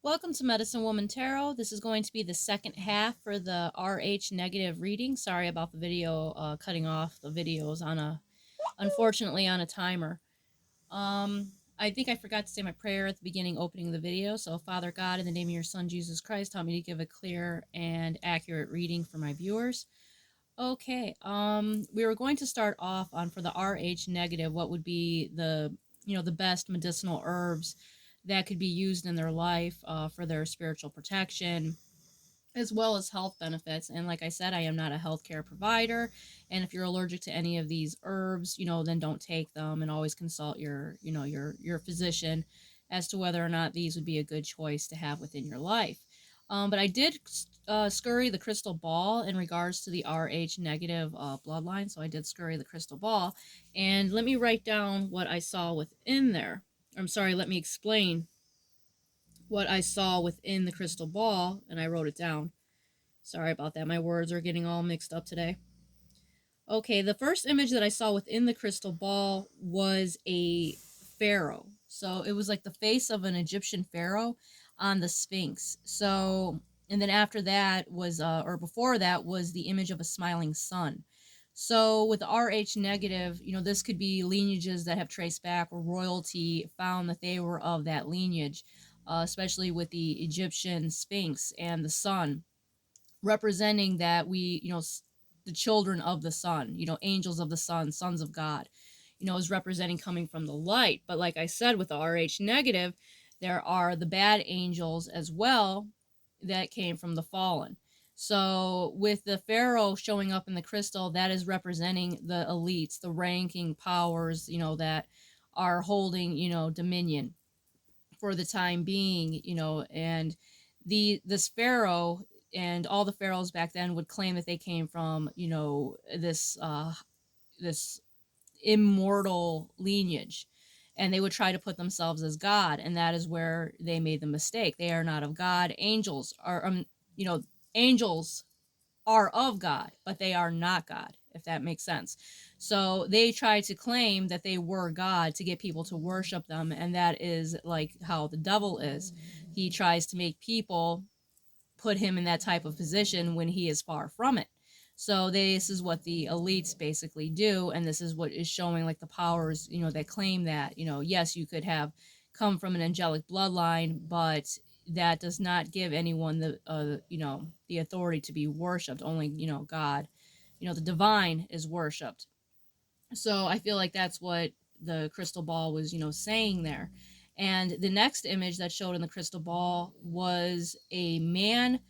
Welcome to Medicine Woman Tarot. This is going to be the second half for the RH negative reading. Sorry about the video cutting off. The videos on unfortunately on a timer. I think I forgot to say my prayer at the beginning, opening the video. So, Father God, in the name of your Son Jesus Christ, help me to give a clear and accurate reading for my viewers. Okay. We were going to start off on for the RH negative. What would be the best medicinal herbs that could be used in their life for their spiritual protection, as well as health benefits. And like I said, I am not a healthcare provider. And if you're allergic to any of these herbs, then don't take them, and always consult your physician as to whether or not these would be a good choice to have within your life. But I did scurry the crystal ball in regards to the RH negative bloodline. So I did scurry the crystal ball. And let me write down what I saw within there. I'm sorry, let me explain what I saw within the crystal ball, and I wrote it down. Sorry about that. My words are getting all mixed up today. Okay, the first image that I saw within the crystal ball was a pharaoh. So it was like the face of an Egyptian pharaoh on the Sphinx. So, and then after that was, or before that was the image of a smiling sun. So with the RH negative, this could be lineages that have traced back, or royalty found that they were of that lineage, especially with the Egyptian Sphinx and the sun, representing that the children of the sun, angels of the sun, sons of God, is representing coming from the light. But like I said, with the RH negative, there are the bad angels as well that came from the fallen. So with the pharaoh showing up in the crystal, that is representing the elites, the ranking powers, that are holding, dominion for the time being, and this pharaoh and all the pharaohs back then would claim that they came from, this immortal lineage, and they would try to put themselves as God, and that is where they made the mistake. They are not of God. Angels are of God, but they are not God, if that makes sense. So they tried to claim that they were God to get people to worship them, and that is like how the devil is. He tries to make people put him in that type of position when he is far from it. So this is what the elites basically do, and this is what is showing like the powers, that claim that, yes, you could have come from an angelic bloodline, but that does not give anyone the authority to be worshipped. Only, God, the divine is worshipped. So I feel like that's what the crystal ball was, saying there. And the next image that showed in the crystal ball was a man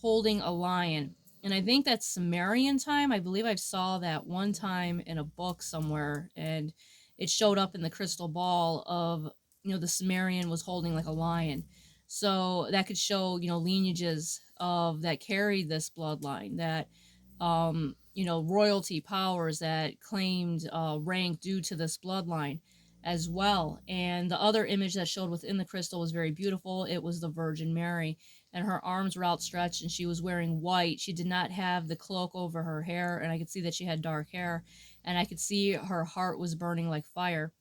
holding a lion. And I think that's Sumerian time. I believe I saw that one time in a book somewhere, and it showed up in the crystal ball of, the Sumerian was holding like a lion. So that could show, lineages of that carried this bloodline, that royalty powers that claimed rank due to this bloodline as well. And the other image that showed within the crystal was very beautiful. It was the Virgin Mary, and her arms were outstretched, and she was wearing white. She did not have the cloak over her hair, and I could see that she had dark hair, and I could see her heart was burning like fire.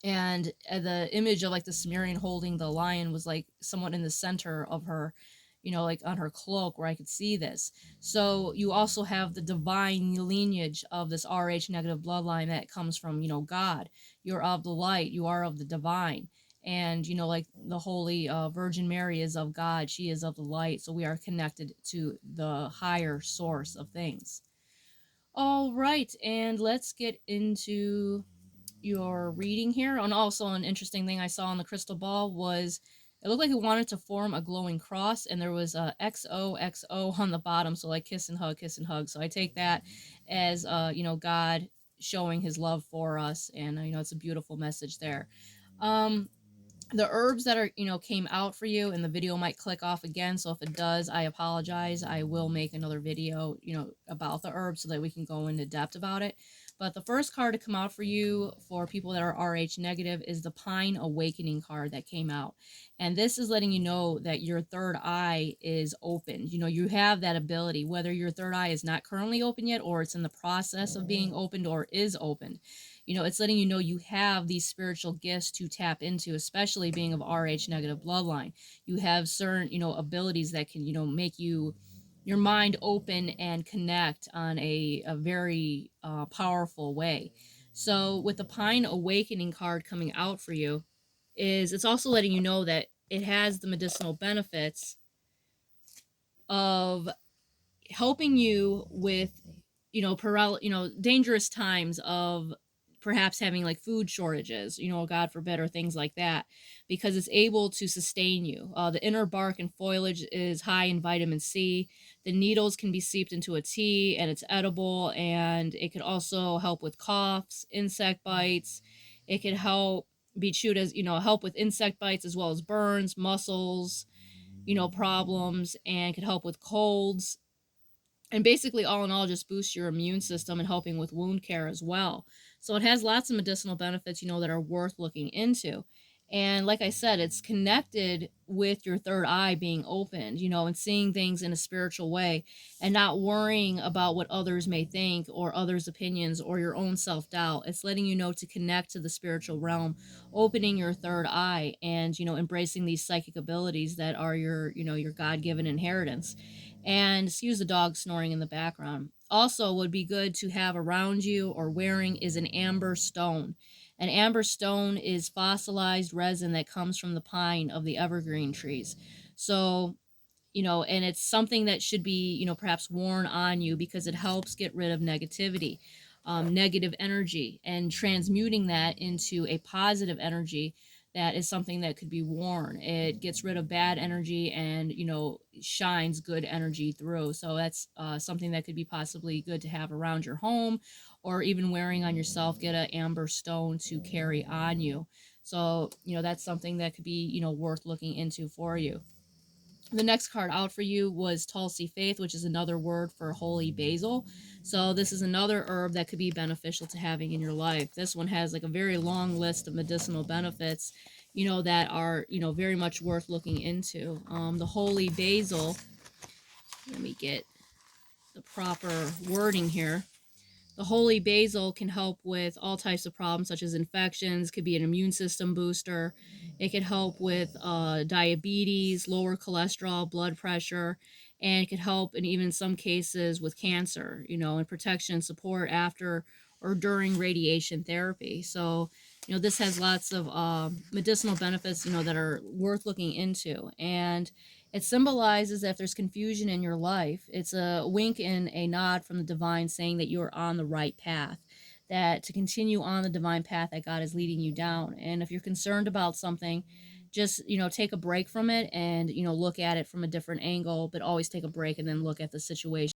And the image of like the Sumerian holding the lion was like somewhat in the center of her, like on her cloak, where I could see this. So you also have the divine lineage of this RH negative bloodline that comes from, God. You're of the light, you are of the divine. And, like the Holy Virgin Mary is of God, she is of the light. So we are connected to the higher source of things. All right, and let's get into your reading here. And also an interesting thing I saw on the crystal ball was it looked like it wanted to form a glowing cross, and there was a XOXO on the bottom, so like kiss and hug, kiss and hug. So I take that as God showing his love for us, and it's a beautiful message there. The herbs that are came out for you, and the video might click off again, so if it does, I apologize. I will make another video about the herbs so that we can go into depth about it. But the first card to come out for you for people that are RH negative is the Pine Awakening card that came out. And this is letting you know that your third eye is open. You have that ability, whether your third eye is not currently open yet, or it's in the process of being opened, or is opened. It's letting you know you have these spiritual gifts to tap into, especially being of RH negative bloodline. You have certain, abilities that can, make your mind open and connect on a very powerful way. So with the Pine Awakening card coming out for you, it's also letting you know that it has the medicinal benefits of helping you with dangerous times of perhaps having like food shortages, god forbid, or things like that, because it's able to sustain you. The inner bark and foliage is high in vitamin C. The needles can be seeped into a tea and it's edible, and it could also help with coughs, insect bites. It could help be chewed as, help with insect bites as well as burns, muscles, problems, and could help with colds, and basically all in all just boosts your immune system and helping with wound care as well. So it has lots of medicinal benefits, that are worth looking into. And like I said, it's connected with your third eye being opened, and seeing things in a spiritual way and not worrying about what others may think or others' opinions or your own self-doubt. It's letting you know to connect to the spiritual realm, opening your third eye, and embracing these psychic abilities that are your God-given inheritance. And excuse the dog snoring in the background. Also, would be good to have around you or wearing is an amber stone. An amber stone is fossilized resin that comes from the pine of the evergreen trees. So, and it's something that should be, perhaps worn on you because it helps get rid of negativity, negative energy, and transmuting that into a positive energy. That is something that could be worn. It gets rid of bad energy and, shines good energy through. So that's something that could be possibly good to have around your home, or even wearing on yourself. Get an amber stone to carry on you. So, that's something that could be, worth looking into for you. The next card out for you was Tulsi Faith, which is another word for holy basil. So this is another herb that could be beneficial to having in your life. This one has like a very long list of medicinal benefits, that are, very much worth looking into. The holy basil, let me get the proper wording here. The holy basil can help with all types of problems such as infections, could be an immune system booster. It could help with diabetes, lower cholesterol, blood pressure, and it could help in even some cases with cancer, and protection and support after or during radiation therapy. So, this has lots of medicinal benefits, that are worth looking into. And it symbolizes that if there's confusion in your life, it's a wink and a nod from the divine saying that you're on the right path, that to continue on the divine path that God is leading you down. And if you're concerned about something, just, take a break from it and, look at it from a different angle, but always take a break and then look at the situation